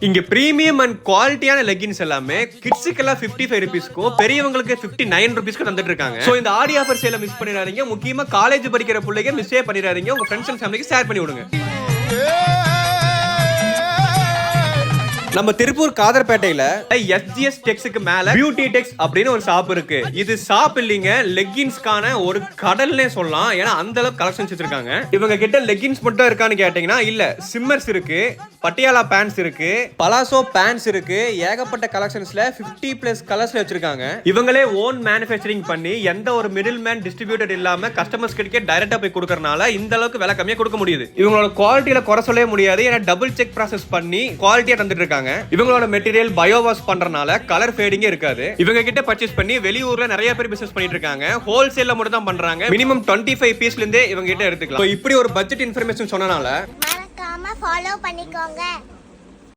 இங்க premium and குவாலிட்டியான leggings எல்லாமே கிட்ஸுக்கெல்லாம் 55 ரூபீஸ்க்கும் பெரியவங்களுக்கு 59 ரூபீஸ்க்கு தந்துட்டு இருக்காங்க. சோ இந்த ஆடி ஆஃபர் சேல மிஸ் பண்ணிடாதீங்க. முக்கியமா காலேஜ் படிக்கிற பிள்ளைங்க மிஸ்ஸே பண்ணிடாதீங்க. உங்க ஃப்ரெண்ட்ஸ் அண்ட் ஃபேமிலிக்கு ஷேர் பண்ணி விடுங்க. நம்ம திருப்பூர் காதர்பேட்டையில SGS டெக்ஸ்க்கு மேல பியூட்டி டெக்ஸ் அப்படின்னு ஒரு ஷாப் இருக்கு. இது ஷாப் இல்லீங்க, லெகின்ஸ்க்கான ஒரு கடல்னே சொல்லலாம். ஏன்னா அந்த அளவுக்கு கலெக்ஷன்ஸ் வச்சிருக்காங்க. இவங்க கிட்ட லெகின்ஸ் மட்டும் இருக்கான்னு கேட்டீங்கன்னா இல்ல, சிம்மர்ஸ் இருக்கு, பட்டியாலா பேண்ட்ஸ் இருக்கு, பலாசோ பேண்ட்ஸ் இருக்கு. ஏகப்பட்ட கலெக்ஷன்ஸ்ல 50+ கலர்ஸ்ல வச்சிருக்காங்க. இவங்களே ஓன் மேனுஃபேக்சரிங் பண்ணி எந்த ஒரு மிடில் மேன் டிஸ்ட்ரிபியூட்டர் இல்லாம கஸ்டமர்ஸ் கிட்டே டைரக்டா போய் கொடுக்கறனால இந்த அளவுக்கு விலை கம்மியா கொடுக்க முடியுது. இவங்களோட குவாலிட்டியில குறை சொல்லவே முடியாது. ஏன்னா டபுள் செக் ப்ராசஸ் பண்ணி குவாலிட்டியா தந்துட்டு இருக்காங்க. இவங்களோட மெட்டீரியல் பயோ வாஷ் பண்றனால கலர் ஃபேடிங்கே இருக்காது. இவங்க கிட்ட பர்ச்சேஸ் பண்ணி வெளியூர்ல நிறைய பேர் பிசினஸ் பண்ணிட்டு இருக்காங்க. ஹோல்சேல்ல மட்டும் தான் பண்றாங்க. மினிமம் 25 பீஸ்ல இருந்தே இவங்க கிட்ட எடுத்துக்கலாம். இப்படி ஒரு பட்ஜெட் இன்ஃபர்மேஷன் சொன்னனால மறக்காம ஃபாலோ பண்ணிக்கோங்க.